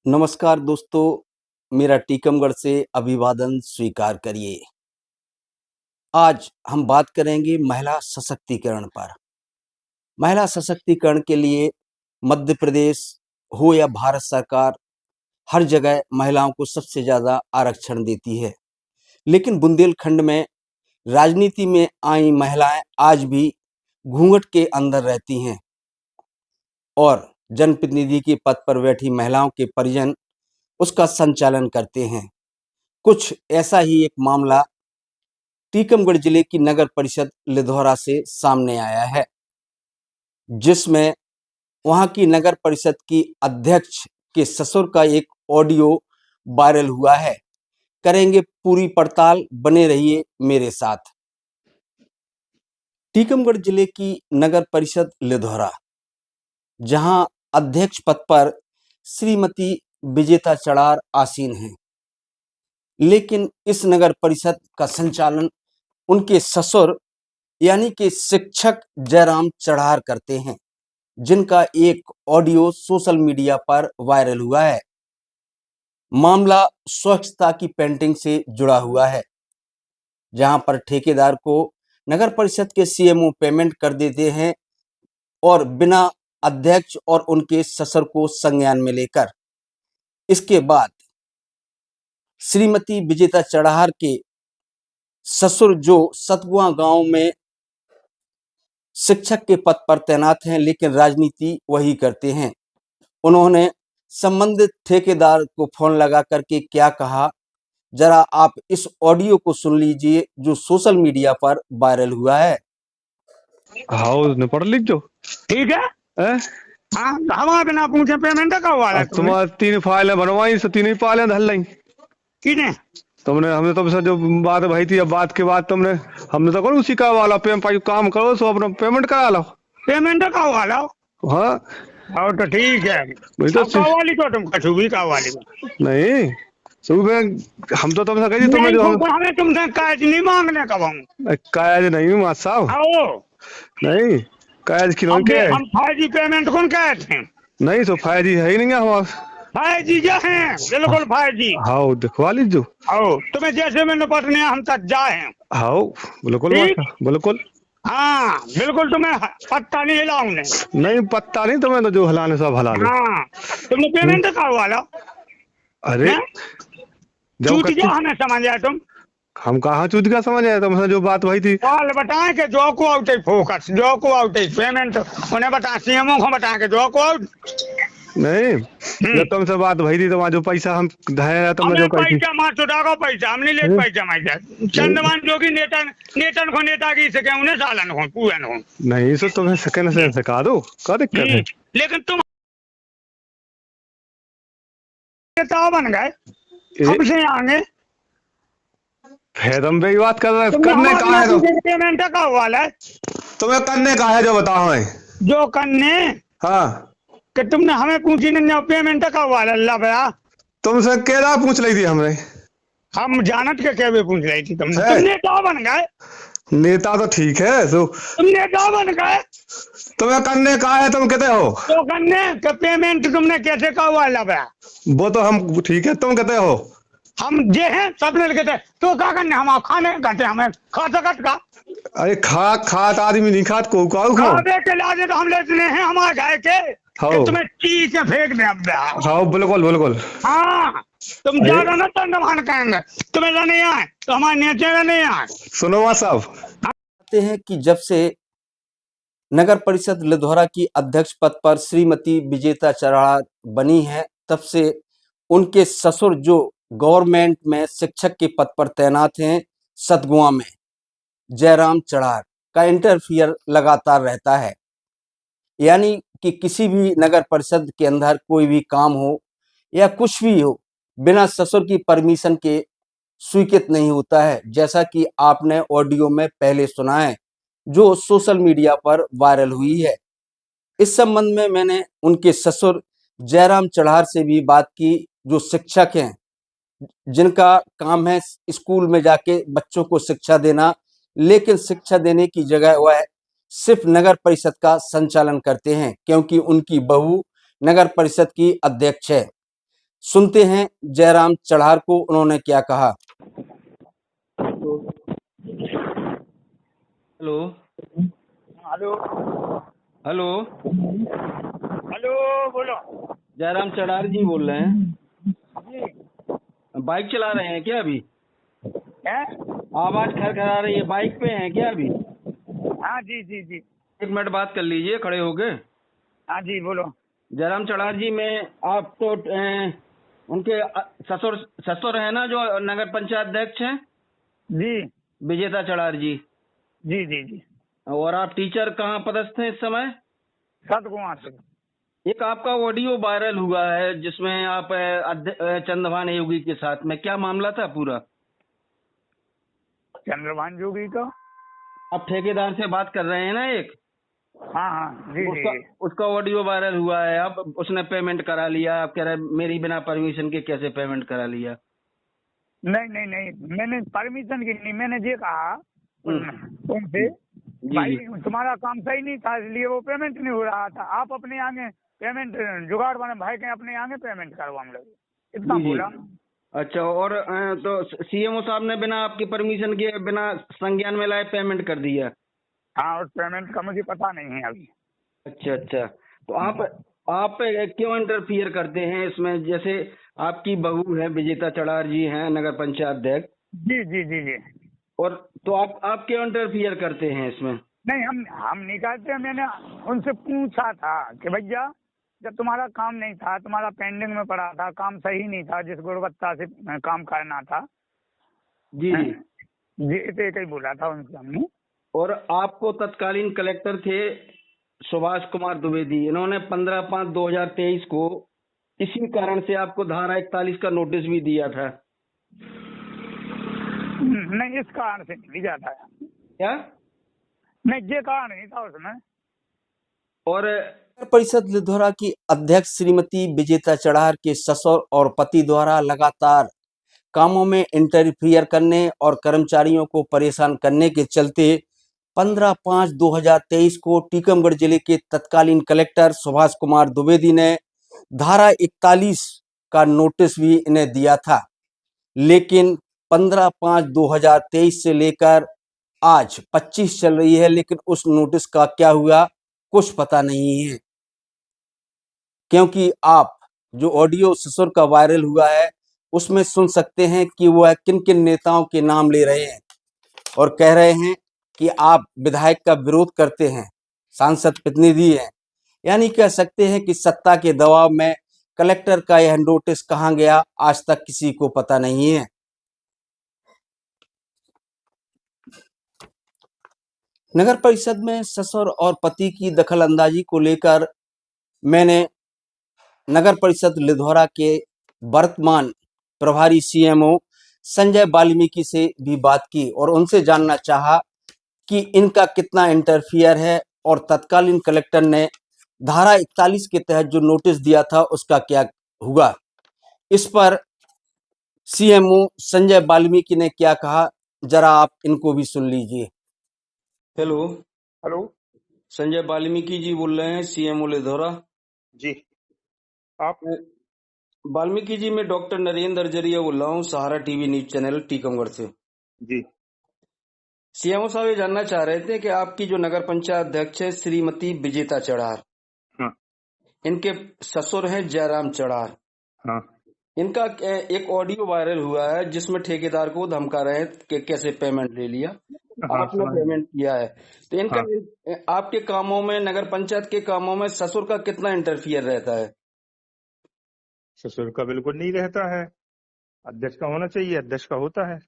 नमस्कार दोस्तों, मेरा टीकमगढ़ से अभिवादन स्वीकार करिए। आज हम बात करेंगे महिला सशक्तिकरण पर। महिला सशक्तिकरण के लिए मध्य प्रदेश हो या भारत सरकार, हर जगह महिलाओं को सबसे ज़्यादा आरक्षण देती है। लेकिन बुंदेलखंड में राजनीति में आई महिलाएं आज भी घूंघट के अंदर रहती हैं और जनप्रतिनिधि के पद पर बैठी महिलाओं के परिजन उसका संचालन करते हैं। कुछ ऐसा ही एक मामला टीकमगढ़ जिले की नगर परिषद लिधौरा से सामने आया है, जिसमें वहां की नगर परिषद की अध्यक्ष के ससुर का एक ऑडियो वायरल हुआ है। करेंगे पूरी पड़ताल, बने रहिए मेरे साथ। टीकमगढ़ जिले की नगर परिषद लिधौरा, जहां अध्यक्ष पद पर श्रीमती विजेता चढ़ार आसीन हैं, लेकिन इस नगर परिषद का संचालन उनके ससुर यानी कि शिक्षक जयराम चढ़ार करते हैं, जिनका एक ऑडियो सोशल मीडिया पर वायरल हुआ है। मामला स्वच्छता की पेंटिंग से जुड़ा हुआ है, जहां पर ठेकेदार को नगर परिषद के सीएमओ पेमेंट कर देते हैं और बिना अध्यक्ष और उनके ससुर को संज्ञान में लेकर। इसके बाद श्रीमती विजेता चढ़ार के ससुर, जो सतगुआ गांव में शिक्षक के पद पर तैनात हैं लेकिन राजनीति वही करते हैं, उन्होंने संबंधित ठेकेदार को फोन लगा करके क्या कहा, जरा आप इस ऑडियो को सुन लीजिए जो सोशल मीडिया पर वायरल हुआ है। हाउस ने पढ़ लिख जो ठीक है। हैं? हाँ, हमारे बिना पूछे पेमेंट का हुआ है तुम्हारे 3 फाइलें बनवाई, से 3 ही फाइलें धर ली किने? तुमने। हमने तुमसे जो बात भाई थी, अब बात के बाद तुमने हमने तो करो उसी का वाला काम करो, सो अपना पेमेंट करा लो। पेमेंट का हुआ लो। हाँ और तो ठीक है। वही तो कवाली को तुम कछुबी कवाली नहीं सुबह हम तो तुमसे कही तुमने जो हमें तुमसे काज नहीं मांगने का हूँ। काज नहीं मात साहब, आओ नहीं काज की हम के हम फायजी पेमेंट कौन कहे थे? नहीं, सो फायदी है ही नहीं हमारे। फायजी जो हैं बिल्कुल फायजी। हाँ दिखवा लीजिए। आओ तुम्हें जैसे में निपटने हम तक जाए। हाँ बिल्कुल बिल्कुल। हाँ बिल्कुल, तुम्हें पत्ता नहीं हिलाऊंगे। नहीं पत्ता नहीं, तुम्हें तो जो हलाने सब हला लो। हाँ तुमने पेमेंट का हुआ लो। अरे चूत गया हमें समझ आया तुम? हम कहाँ चूत गया समझ आया तुमसे जो बात वही थी। कॉल बताएं कि जो को आउट फोकस, जो को आउट पेमेंट उन्हें बताएं, सीएमओ को बताएं कि जो को आउट नहीं। जब तुमसे बात वही थी तो जो पैसा हम धाया तुमने जो पैसा मार चुटा को पैसा हमने ले पैसा मार चंदमान जो की नेतन को नेता की सके उन्हें सालन हो पूरन हो नहीं, सो तुम्हें सेकंड से सिखा दो, क्या दिक्कत है? लेकिन तुम नेता बन गए, हमसे आगे फिर हम भी बात कर रहे करने का है। तो पेमेंट का हुआ है, तुम्हें करने का है जो बताओ हमें। जो करने हाँ कि तुमने हमें पूछी नहीं पेमेंट का हुआ है। अल्लाह भया तुमसे केदा पूछ ली थी हमने। हम जानत के क्या पूछ रही थी तुमने? तुम नेता बन गए। नेता तो ठीक है, तो तुम नेता बन गए, तुम्हें करने का है, तुम कहते हो तो करने का पेमेंट तुमने कैसे का हुआ है? वो तो हम ठीक है, तुम कहते हो हम जे हैं सबने कहते तो क्या करने, हम खाने कहते हमें खा सकत का। अरे खात आदमी नहीं खात को के लाजे तो हम लेते हैं हमारे गाय के कि तुम्हें चीज से फेंक दे। हाँ बिल्कुल बिल्कुल। हाँ तुम ज्यादा ना तंडमान कहेंगे, तुम्हें नहीं आए तो हमारे नीचे नहीं आए। सुनो वहाँ साहब, कहते हैं कि जब से नगर परिषद लिधौरा की अध्यक्ष पद पर श्रीमती विजेता चढ़ार बनी है, तब से उनके ससुर, जो गवर्नमेंट में शिक्षक के पद पर तैनात हैं सतगुआ में, जयराम चढ़ार का इंटरफियर लगातार रहता है। यानी कि किसी भी नगर परिषद के अंदर कोई भी काम हो या कुछ भी हो, बिना ससुर की परमिशन के स्वीकृत नहीं होता है, जैसा कि आपने ऑडियो में पहले सुना है जो सोशल मीडिया पर वायरल हुई है। इस संबंध में मैंने उनके ससुर जयराम चढ़ार से भी बात की, जो शिक्षक हैं, जिनका काम है स्कूल में जाके बच्चों को शिक्षा देना, लेकिन शिक्षा देने की जगह वह सिर्फ नगर परिषद का संचालन करते हैं, क्योंकि उनकी बहू नगर परिषद की अध्यक्ष है। सुनते हैं जयराम चढ़ार को, उन्होंने क्या कहा। हेलो हेलो हेलो हेलो, बोलो। जयराम चढ़ार जी बोल रहे हैं। जी बाइक चला रहे हैं क्या अभी? है। आवाज खरखरा रही है, बाइक पे हैं क्या अभी? हाँ जी जी जी। एक मिनट बात कर लीजिए खड़े होके। हाँ जी, बोलो। जयराम चढ़ार जी, मैं आप तो उनके ससुर ससुर है ना, जो नगर पंचायत अध्यक्ष हैं, जी विजेता चढ़ार जी। जी जी जी। और आप टीचर कहाँ पदस्थ हैं इस समय? सतकुमार से। एक आपका ऑडियो वायरल हुआ है जिसमें आप चंद्रभान योगी के साथ में, क्या मामला था पूरा? चंद्रभान जोगी का। आप ठेकेदार से बात कर रहे हैं ना एक, हाँ हाँ जी जी उसका जी। उसका ऑडियो वायरल हुआ है। अब उसने पेमेंट करा लिया, आप कह रहे हैं मेरी बिना परमिशन के कैसे पेमेंट करा लिया? नहीं नहीं नहीं, मैंने परमिशन की नहीं, मैंने ये कहा उनसे, जी भाई जी तुम्हारा काम सही नहीं था इसलिए वो पेमेंट नहीं हो रहा था, आप अपने आगे पेमेंट जुगाड़ बने भाई के अपने आगे पेमेंट करो हम लोग, इतना जी जी। बोला। अच्छा, और तो सीएमओ साहब ने बिना आपकी परमिशन के, बिना संज्ञान में लाए पेमेंट कर दिया? हाँ, उस पेमेंट का मुझे पता नहीं है अभी। अच्छा अच्छा, तो आप क्यों इंटरफियर करते हैं इसमें? जैसे आपकी बहू है, विजेता चढ़ार जी हैं नगर पंचायत अध्यक्ष, जी जी जी जी। और तो आप क्यों इंटरफियर करते हैं इसमें? नहीं, हम नहीं करते। मैंने उनसे पूछा था कि भैया जब तुम्हारा काम नहीं था, तुम्हारा पेंडिंग में पड़ा था, काम सही नहीं था, जिस गुणवत्ता से काम करना था, जी जी। जी इसे ही बोला था उनसे हमने। और आपको तत्कालीन कलेक्टर थे सुभाष कुमार द्विवेदी, इन्होंने 15/5/2023 को इसी कारण से आपको धारा 41 का नोटिस भी दिया था। नहीं, इस कारण से नहीं जाता है। क्या? नहीं, ये कारण नहीं था उसमें। और नगर परिषद लिधौरा की अध्यक्ष श्रीमती विजेता चढ़ार के ससुर और पति द्वारा लगातार कामों में इंटरफियर करने और कर्मचारियों को परेशान करने के चलते 15/5/2023 को टीकमगढ़ जिले के तत्कालीन कलेक्टर सुभाष कुमार द्विवेदी ने धारा 41 का नोटिस भी इन्हें दिया था। लेकिन 15/5/2023 से लेकर आज 25 चल रही है, लेकिन उस नोटिस का क्या हुआ कुछ पता नहीं है। क्योंकि आप जो ऑडियो ससुर का वायरल हुआ है उसमें सुन सकते हैं कि वह किन किन नेताओं के नाम ले रहे हैं और कह रहे हैं कि आप विधायक का विरोध करते हैं, सांसद प्रतिनिधि हैं। यानी कह सकते हैं कि सत्ता के दबाव में कलेक्टर का यह नोटिस कहां गया आज तक किसी को पता नहीं है। नगर परिषद में ससुर और पति की दखलंदाजी को लेकर मैंने नगर परिषद लिधौरा के वर्तमान प्रभारी सीएमओ संजय वाल्मीकि से भी बात की और उनसे जानना चाहा कि इनका कितना इंटरफियर है और तत्कालीन कलेक्टर ने धारा 41 के तहत जो नोटिस दिया था उसका क्या हुआ। इस पर सीएमओ संजय वाल्मीकि ने क्या कहा, जरा आप इनको भी सुन लीजिए। हेलो, हेलो संजय वाल्मीकि जी बोल रहे हैं, सीएमओ लिधौरा जी। आप? वाल्मीकि जी, मैं डॉक्टर नरेंद्र अरजरिया बोल रहा हूँ, सहारा टीवी न्यूज चैनल टीकमगढ़ से। जी। सीएमओ साहब ये जानना चाह रहे थे कि आपकी जो नगर पंचायत अध्यक्ष है श्रीमती विजेता चढ़ार, हाँ इनके ससुर हैं जयराम चढ़ार, हाँ इनका एक ऑडियो वायरल हुआ है जिसमें ठेकेदार को धमका रहे हैं कि कैसे पेमेंट ले लिया, हाँ, आपने समझ पेमेंट किया है। तो इनका हाँ। आपके कामों में, नगर पंचायत के कामों में ससुर का कितना इंटरफियर रहता है? ससुर का बिल्कुल नहीं रहता है, अध्यक्ष का होना चाहिए, अध्यक्ष का होता है।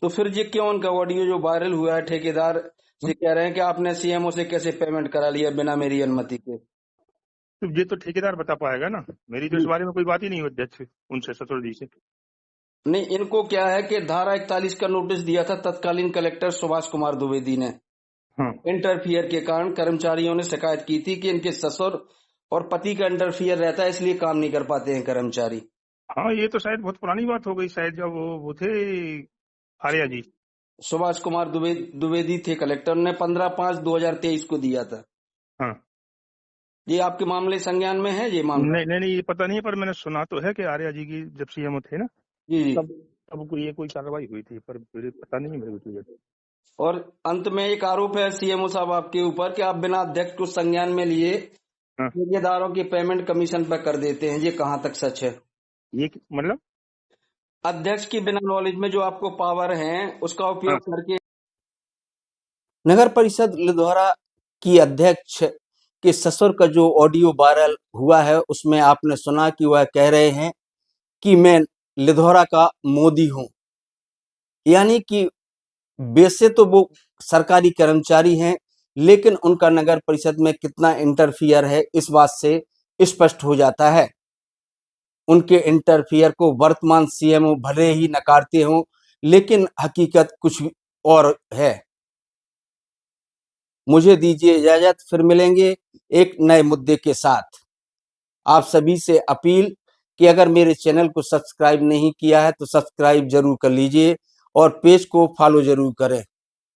तो फिर ये क्यों उनका ऑडियो जो वायरल हुआ है, ठेकेदार से कह रहे हैं कि आपने सीएमओ से कैसे पेमेंट करा लिया बिना मेरी अनुमति के? तो ये तो ठेकेदार बता पाएगा ना, मेरी तो इस बारे में कोई बात ही नहीं हुई अध्यक्ष उनसे, ससुर जी से। नहीं, इनको क्या है कि धारा 41 का नोटिस दिया था तत्कालीन कलेक्टर सुभाष कुमार द्विवेदी ने। हाँ इंटरफियर के कारण कर्मचारियों ने शिकायत की थी कि इनके ससुर और पति का इंटरफियर रहता है, इसलिए काम नहीं कर पाते हैं कर्मचारी। हाँ, ये तो शायद बहुत पुरानी बात हो गई, शायद जब वो थे आर्या जी। सुभाष कुमार द्विवेदी थे कलेक्टर, ने 15/5/2023 को दिया था। हाँ ये आपके मामले संज्ञान में है ये मामला? नहीं नहीं नहीं, ये पता नहीं है, पर मैंने सुना तो है कि आर्या जी की जब सीएम थे ना, जी जी। तब तब कोई कार्रवाई हुई थी, पर मुझे पता नहीं है मेरे को तो। और अंत में एक आरोप है सीएमओ साहब आपके ऊपर कि आप बिना अध्यक्ष को संज्ञान में लिए हाँ। ठेकेदारों की पेमेंट कमीशन पर कर देते हैं, ये कहाँ तक सच है? ये मतलब अध्यक्ष की बिना नॉलेज में जो आपको पावर है उसका उपयोग करके नगर परिषद लिधौरा की अध्यक्ष के ससुर का जो ऑडियो वायरल हुआ है उसमें आपने सुना कि वह कह रहे हैं कि मैं लिधौरा का मोदी हूं, यानी कि वैसे तो वो सरकारी कर्मचारी हैं, लेकिन उनका नगर परिषद में कितना इंटरफियर है इस बात से स्पष्ट हो जाता है। उनके इंटरफियर को वर्तमान सीएमओ भले ही नकारते हों, लेकिन हकीकत कुछ और है। मुझे दीजिए इजाजत, फिर मिलेंगे एक नए मुद्दे के साथ। आप सभी से अपील कि अगर मेरे चैनल को सब्सक्राइब नहीं किया है तो सब्सक्राइब जरूर कर लीजिए और पेज को फॉलो जरूर करें।